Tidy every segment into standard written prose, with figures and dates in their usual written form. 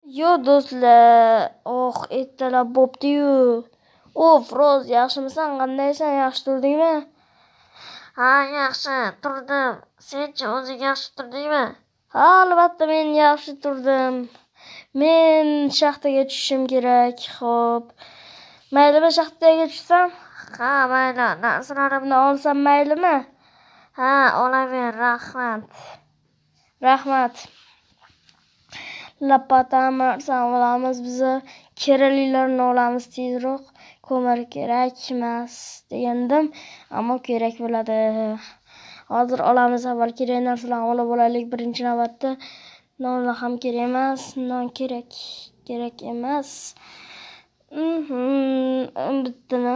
Yo do'stlar, ertalab bo'pti-yu. Roz, yaxshimisan? Qandaysan? Yaxshi turdingmi? Ha, yaxshi turdim. Sen-chi, o'zing yaxshi turdingmi? Ha, albatta men yaxshi turdim. Men shaxtaga tushishim kerak. Xo'p. Maylimi shaxtaga tushsam? Ha, mayli. Narsalarimni olsam maylimi? Ha, olaver, rahmat. Rahmat. Lapatani narsani olamiz biza. Keraklilarni olamiz tezroq. Ko'mir kerak emas degandim, ammo kerak bo'ladi. Hozir olamiz, avval kerak narsalarni olib olaylik birinchi navbatda. Non ham kerak emas, non kerak emas. Bittani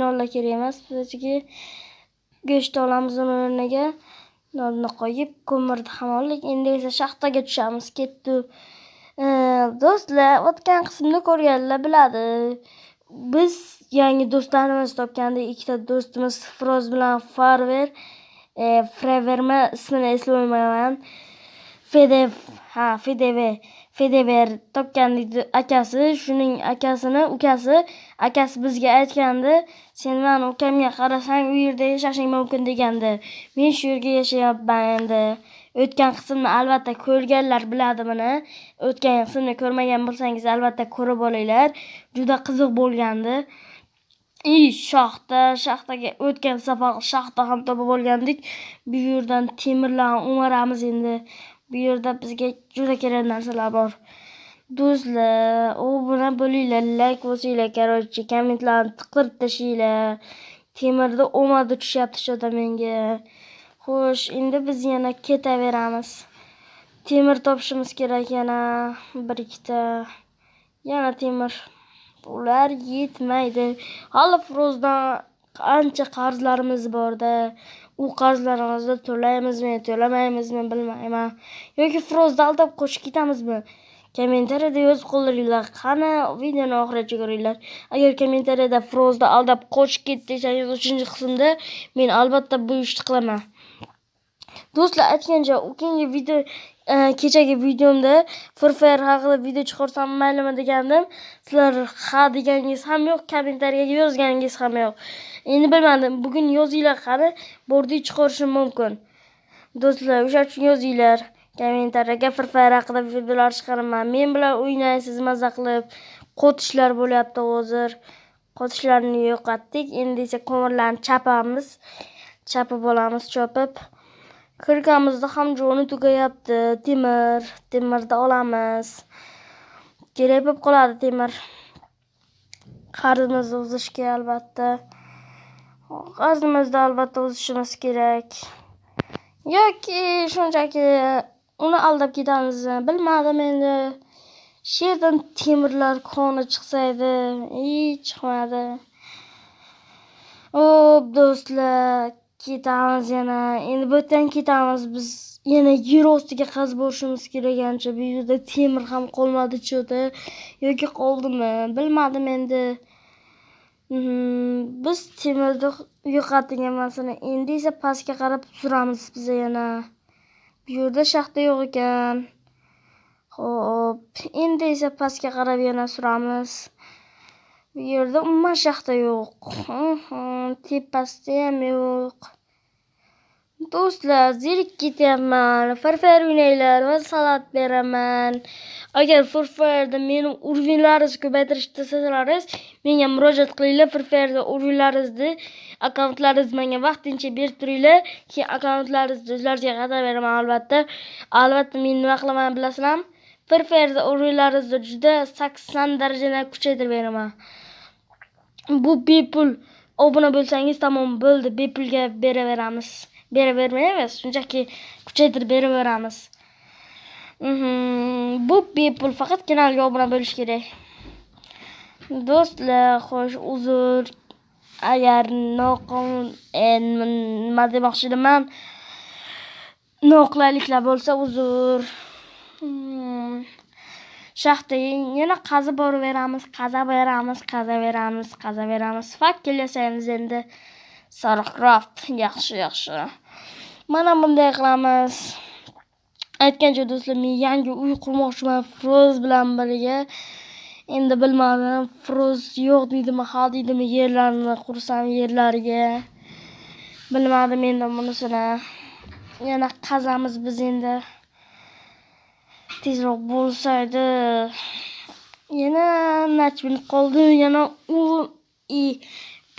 nonlar kerak emas, bizga go'sht olamiz uni o'rniga. Nonni qo'yib, ko'mirni ham oldik. Endi esa shaxtaga tushamiz. Ketdi. Do'stlar, o'tgan qismni ko'rganlar biladi. Biz yangi do'stlarimiz topgandik. Ikkita do'stimiz Froz bilan Farver. Frevermi ismini eslolmayman. Fedever topgandik akasi, shuning akasi bizga aytgandi, sen meni ukamga qarasang, u yerda yashashing mumkin degandi. Men shu yerga yashayapman endi. O'tgan qismni albatta ko'rganlar biladi buni. O'tgan qismni ko'rmagan bo'lsangiz albatta ko'rib olinglar. Juda qiziq bo'lgandi. Shaxtaga o'tgan safar shaxta ham topib olgandik. Bu yerdan temirlarni o'maramiz endi. Bu yerda bizga juda kerak narsalar bor. Do'stlar, buni bo'linglar, like bosinglar, kommentlarni tiqirib tashinglar. Temirni o'madi tushyapti shoda menga. Xo'sh, endi biz yana ketaveramiz. Temir topishimiz kerak yana bir ikkita. Yana temir. Ular yetmaydi. Hali Frozdan qancha qarzlarimiz bor-da. U qarzlarimizni to'laymizmi, to'lamaymizmi bilmayman. Yoki Frozni aldab qochib ketamizmi? Kommentariyada yozib qoldiringlar. Qani videoni oxirigacha ko'ringlar. Agar kommentariyada Frozni aldab qochib ketdi desangiz 3-qismda men albatta bu ishni qilaman. Do'stlar, aytgancha, kechagi videomda Furfer haqida video chiqarsam maylimi degandim. Sizlar ha deganingiz ham yo'q, kommentariyaga yozganingiz ham yo'q. Endi bilmadim, bugun yozinglar, qani bordi chiqarishim mumkin. Do'stlar, o'sha uchun yozinglar. Kommentariyaga Furfer haqida videolar chiqaraman. Men bilan o'ynaysiz, maza qilib. Qotishlar bo'lyapti hozir. Qotishlarni yo'qotdik. Endi esa ko'mirlarni chapamiz. Chapib olamiz, chopib. Kirkamizda ham jo'ni tugayapti. Temirda olamiz. Kerak bo'lib qoladi temir. Qarzimizni uzishga albatta. Qarzimizni albatta uzishimiz kerak. Yoki shunchaki uni aldab ketamiz. Bilmadim endi. Sherdan temirlar koni chiqsa edi. Chiqmadi. Do'stlar, ketamiz yana. Endi bu yerdan ketamiz biz. Yana yer ostiga qazib borishimiz kerak ancha. Bu yerda temir ham qolmadi cho'da. Yoki qoldimi? Bilmadim endi. Biz temirni yo'qotgan masalan. Endi esa pastga qarab suramiz biz yana. Bu yerda shaxta yo'q ekan. Xo'p, endi esa pastga qarab yana suramiz. Bu yerda umuman shaxta yo'q. Tepasida ham yo'q. Do'stlar, zerikib ketyapman. Furfer o'ynanglar va salat beraman. Agar Furferda meni urinlaringizni ko'paytirishni istasalaringiz, menga murojaat qilinglar. Furferda urinlaringizni, akkauntlaringizni menga vaqtincha berib turinglar. Keyin akkauntlaringizni o'zlaringizga qaytarib beraman albatta. Albatta men nima qilaman bilasizlarmi? Furferda urinlaringizni juda 80 darajada kuchaytirib beraman. Bu bepul obuna bo'lsangiz tamom bo'ldi. Bepulga beraveramiz. Beravermaymiz, shunchaki kuchaytirib beraveramiz. Bu bepul, faqat kanalga obuna bo'lish kerak. Do'stlar, xo'sh, uzr. Agar nima demoqchiman? Noqulayliklar bo'lsa uzr. Shaxta yana qazib boraveramiz. Fakkel yasaymiz endi. Sarcraft yaxshi. Mana bunday qilamiz. Aytgancha do'stlar, men yangi uy qurmoqchiman Froz bilan birga. Endi bilmadim, Froz yo'q deydimi, ha deydimi, yerlarni qursam yerlariga. Bilmadim endi bunisini. Yana qazamiz biz endi. Tezroq bo'lsaydi. Yana necha minut qoldi? Yana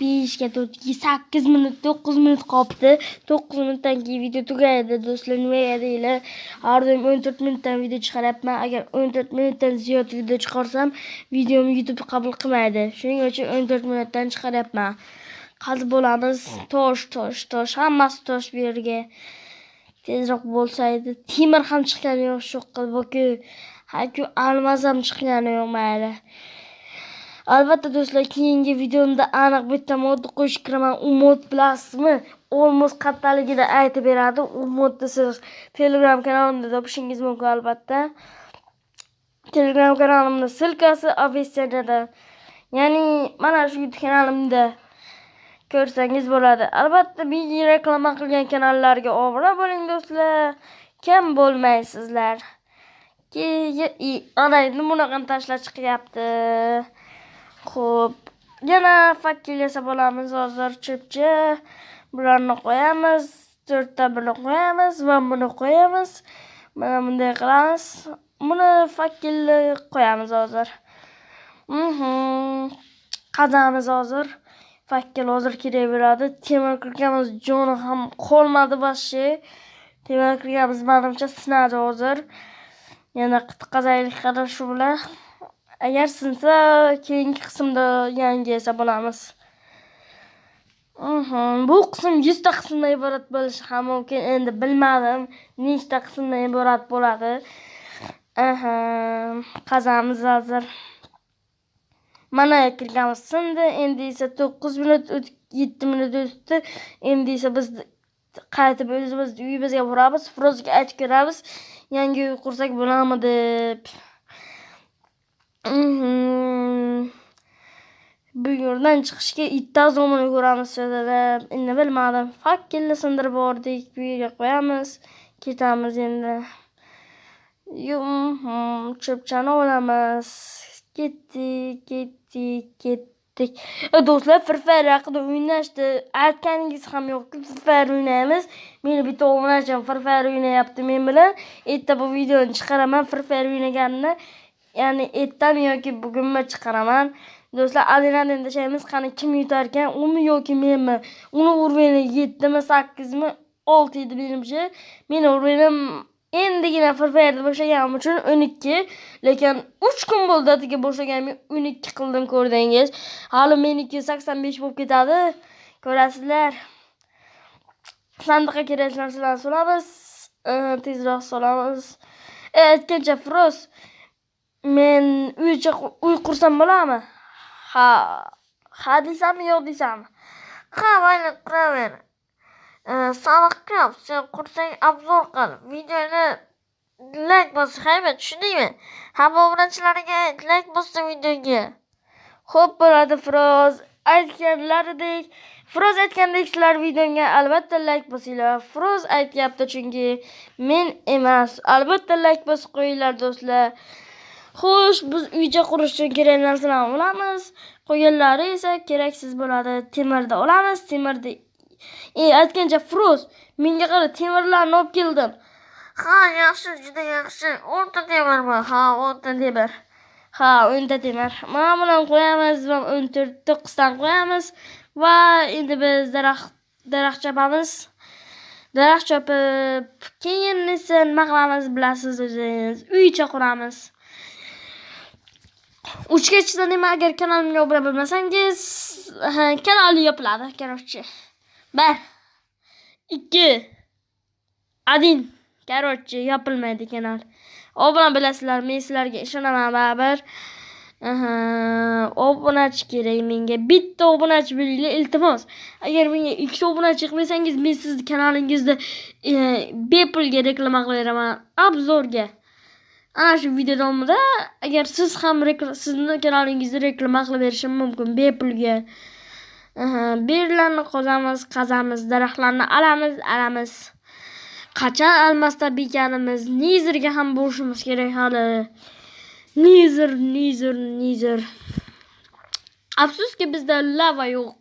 5 ga 8 minut, 9 minut qolibdi. 9 minutdan keyin video tugaydi do'stlar. Nima deylar? Har doim 14 minutdan video chiqaryapman. Agar 14 minutdan ziyod video chiqarsam, videomni YouTube qabul qilmaydi. Shuning uchun 14 minutdan chiqaryapman. Qazib bo'lamiz. Tosh. Hammasi tosh bu yerga. Tezroq bo'lsaydi. Temir ham chiqqani yo'q shu qilib-ku. Haku almaz ham chiqqani yo'q mayli. Albatta do'stlar, keyingi videomda aniq bitta modni qo'shib kiraman. U mod bilasizmi? Olmos qattaligida aytib beradi. U modni siz Telegram kanalimda topishingiz mumkin albatta. Telegram kanalimning silkasi opsiyanida. Ya'ni mana shu YouTube kanalimda ko'rsangiz bo'ladi. Albatta, men reklama qilgan kanallarga obuna bo'ling do'stlar. Kim bo'lmaysizlar. Ana endi bunaqa tashlab chiqyapti. Xo'p, yana fakil yasab olamiz hozir chipchi. Bularni qo'yamiz, 4 ta buni qo'yamiz va buni qo'yamiz. Mana bunday qilamiz. Buni fakilni qo'yamiz hozir. Qazamiz hozir. Fakil hozir kerak bo'ladi. Temir kirganimiz joni ham qolmadi boshi. Temir kirganimiz menimcha sinadi hozir. Yana qazaylik qara shu bilan. Agar sinsa, keyingi qismda yangi yasab olamiz. Bu qism 100 ta qismdan iborat bo'lishi ham mumkin. Endi bilmadim, nechta qismdan iborat bo'ladi. Qazamiz hozir. Mana kirganimiz sindi. Endi esa 9 minut 7 minut o'tdi. Endi esa biz qaytib o'zimiz uyimizga boramiz. Frozga aytib ko'ramiz. Yangi uy qursak bo'ladimi deb. Bu yerdan chiqishga ittazomini ko'ramiz sizlarda. Endi bilmadim. Fakilni sindirib bordik. Bu yerga qo'yamiz. Ketamiz endi. Chipchani olamiz. Ketdik. Do'stlar, Free Fire haqida o'ynashdi. Aytganingiz ham yo'q-ku, Free Fire o'ynaymiz. Meni bitta o'g'lim Free Fire o'ynayapti men bilan. Erta bu videoni chiqaraman. Free Fire o'ynaganini, ya'ni ertami yoki bugunmi chiqaraman. Do'stlar, arenada dashaymiz. Qani kim yutar ekan? Umi yoki menmi? Uni urveni 7 mi, 8 mi, 6 edi menimcha. Meni urvenim endigina Free Fire'da boshlaganim uchun 12, lekin 3 kun bo'ldi atiga boshlaganimga 12 qildim, ko'rdingiz. Hali meniki 85 bo'lib ketadi. Ko'rasizlar. Sandiqqa kerak narsalarni solamiz. Tezroq solamiz. Aytgancha Froz, men uy qursam bo'ladimi? Ha desammi, yo'q desammi? Ha, mayli, quraver. Saniq sen qursang obzor qil. Videoni like bos, haybat, tushundingmi? Hamma obunachilarga like bosdi videoga. Xo'p bo'ladi Froz. Froz aytgandek sizlar videoga albatta like bosinglar. Froz aytyapti chunki men emas. Albatta like bosib qo'yinglar do'stlar. Xo'sh, biz uycha qurish uchun kerak narsalarni olamiz. Qolganlari esa keraksiz bo'ladi. Temirda olamiz. Temirda aytgancha Froz, menga qara, temirlarni olib keldim. Ha, yaxshi, juda yaxshi. 10 ta temirmi? Ha, 10 ta temir. Ha, 10 ta temir. Mana bilan qo'yamiz va 9 dan qo'yamiz va endi biz daraxt chopamiz. Daraxt chopib, keyin esa nima qilamiz bilasiz o'zingiz. Uycha quramiz. 3 gacha nima, agar kanalimga obuna bo'lmasangiz, kanal yopiladi, короче. 1 2 1 короче, yopilmaydi kanal. Obuna bilasizlar, men sizlarga ishonaman baribir. Obunachi kerak menga. Bitta obunachi bo'linglar, iltimos. Agar menga 2 obunachi qilmasangiz, men sizni kanalingizda bepulga reklama qilaman, obzorga. Ana shu video davomida agar siz ham sizni kanalingizni reklama qilib berishim mumkin bepulga. Birlarni qazamiz, daraxtlarni alamiz. qachon almasdan bekanimiz, nizerga ham borishimiz kerak hali. Nizer. Afsuski bizda lava yo'q.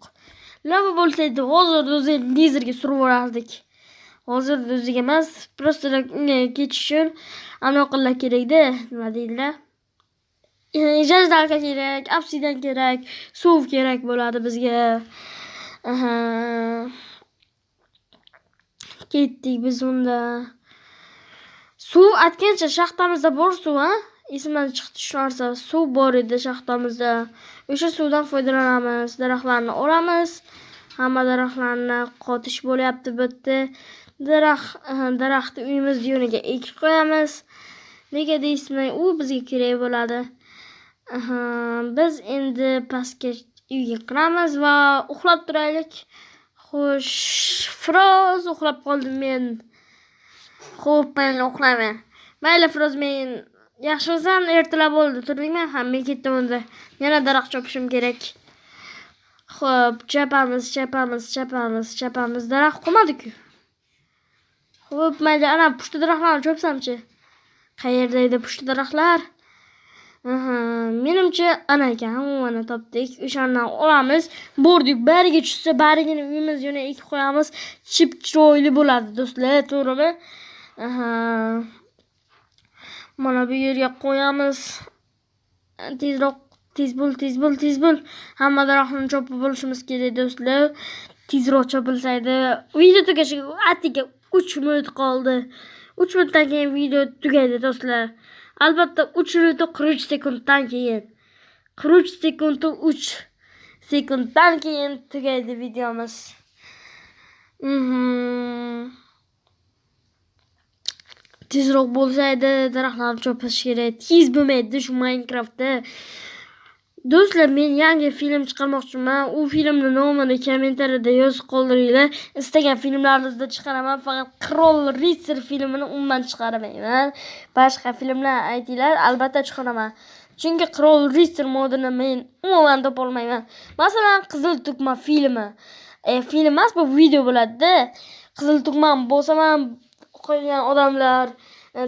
Lava bo'lsa edi, hozir o'zi nizerga surib yuborardik. Hozir o'ziga emas, просто ketish uchun anaqa kerakda, nima deydilar? Jajdalka kerak, obsidian kerak, suv kerak bo'ladi bizga. Ketdik biz unda. Suv atgancha shaxtamizda bor suv, ha? Esimdan chiqdi shu narsa. Suv bor edi shaxtamizda. O'sha suvdan foydalanamiz, daraxtlarni o'ramiz. Hamma daraxtlarni qotish bo'lyapti bu yerda. Daraxtni uyimiz yoniga ekib qo'yamiz. Nega deysizmi? U bizga kerak bo'ladi. Biz endi pastga uyga kiramiz va uxlab turaylik. Xo'sh, Firoz uxlab qoldim men. Xo'p, mayli uxlayman. Mayli Firoz, men yaxshimisan? Ertalab bo'ldi, turdingmi? Ha, men ketdim unda. Yana daraxt chopishim kerak. Xo'p, chapamiz. Daraxt qolmadi-ku. Xo'p, mayli, ana pushti daraxtlarni chopsamchi. Qayerda edi pushti daraxtlar? Menimcha ana ekan, mana topdik. O'shandan olamiz. Bordik, bariga tushsa, barigini uyimiz yoniga ekib qo'yamiz. Chip-chiroyli bo'ladi, do'stlar, to'g'rimi? Mana bu yerga qo'yamiz. Tezroq, tez bo'l. Hamma daraxtni chopib bo'lishimiz kerak, do'stlar. Tezroq chopilsa edi. Video tugashiga atiga 3 minut qoldi. 3 minutdan keyin video tugaydi, do'stlar. Albatta 3 minut 43 sekunddan keyin. 3 sekunddan keyin tugaydi videomiz. Tezroq bo'lsa edi, daraxtlarni chopish kerak. Tez bo'lmaydi shu Minecraftda. Do'stlar, men yangi film chiqarmoqchiman. U filmning nomini kommentariyada yozib qoldiringlar. Istagan filmlaringizni chiqaraman, faqat Qirol Ritsar filmini umuman chiqarmayman. Boshqa filmlar aytinglar, albatta chiqaraman. Chunki Qirol Ritsar modini men umuman topolmayman. Masalan, Qizil tugma filmi. Film emas, bu video bo'ladi-da. Qizil tugmani bosam ham qo'ygan odamlar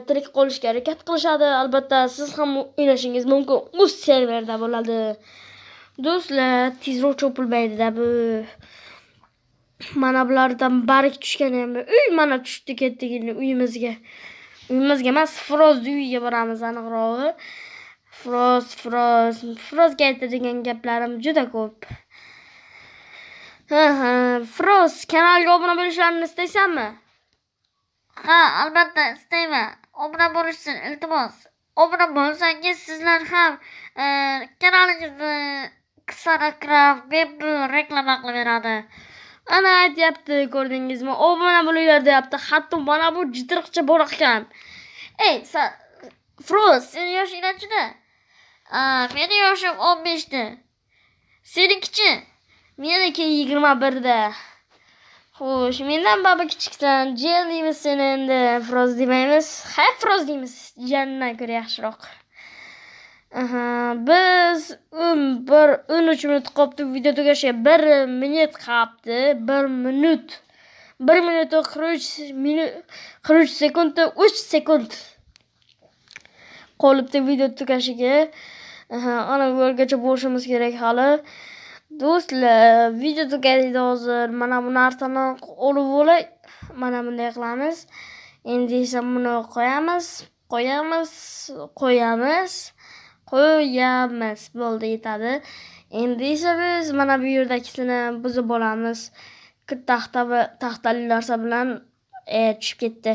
tirik qolishga harakat qilishadi. Albatta, siz ham o'ynashingiz mumkin. Bu serverda bo'ladi. Do'stlar, tezroq chopilmaydi-da bu. Mana bulardan barik tushgani ham. Mana tushdi, ketdik endi uyimizga. Uyimizga emas, Firozning uyiga boramiz aniqrog'i. Firozga aytadigan gaplarim juda ko'p. Firoz, kanalga obuna bo'lishlarini istaysanmi? Ha, albatta istayman. Obuna bo'lishsin, iltimos. Obuna bo'lsangiz sizlar ham kanalingizni Qisarakraf bepul reklama qilib beradi. Ana aytyapti, ko'rdingizmi? Obuna bo'linglar deyapti. Hatto mana bu jitirqcha bor ekan. Firoz, sen yoshing nechida? Meni yoshim 15 da. Senikichi? Meniki 21 da. Xo'sh, mendan baba kichiksan. Jiyan deymiz seni endi, Firoz demaymiz. Firoz deymiz. Jiyandan ko'ra yaxshiroq. Biz 13 minut qolibdi video tugashiga. 1 minut qolibdi. 1 minut 43 sekund 3 sekund qolibdi video tugashiga. Ana yo'lgacha borishimiz kerak hali. Do'stlar, video tugaydi hozir. Mana bu narsani olib olay. Mana bunday qilamiz. Endi esa buni qo'yamiz. Bo'ldi, yetadi. Endi esa biz mana bu yerdagini buzib olamiz. Taxtali narsa bilan tushib ketdi.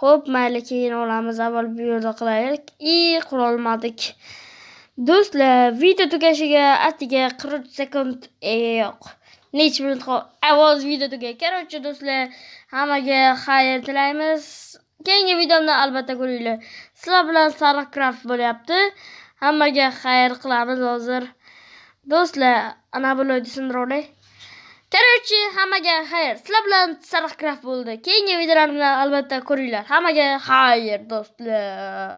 Xo'p, mayli, keyin olamiz. Avval bu yerda qilaylik. Qurolmadik. Do'stlar, video tugashiga atiga 40 sekund yo'q. Necha minut qoldi? Video tugaydi. Короче, do'stlar, hammaga xayr tilaymiz. Keyingi videomda albatta ko'ringlar. Sizlar bilan Qisarakraf bo'lyapti. Hammaga xayr qilamiz hozir. Do'stlar, ana bu loyni sindirolay. Короче, hammaga xayr. Sizlar bilan Qisarakraf bo'ldi. Keyingi videolarimda albatta ko'ringlar. Hammaga xayr, do'stlar.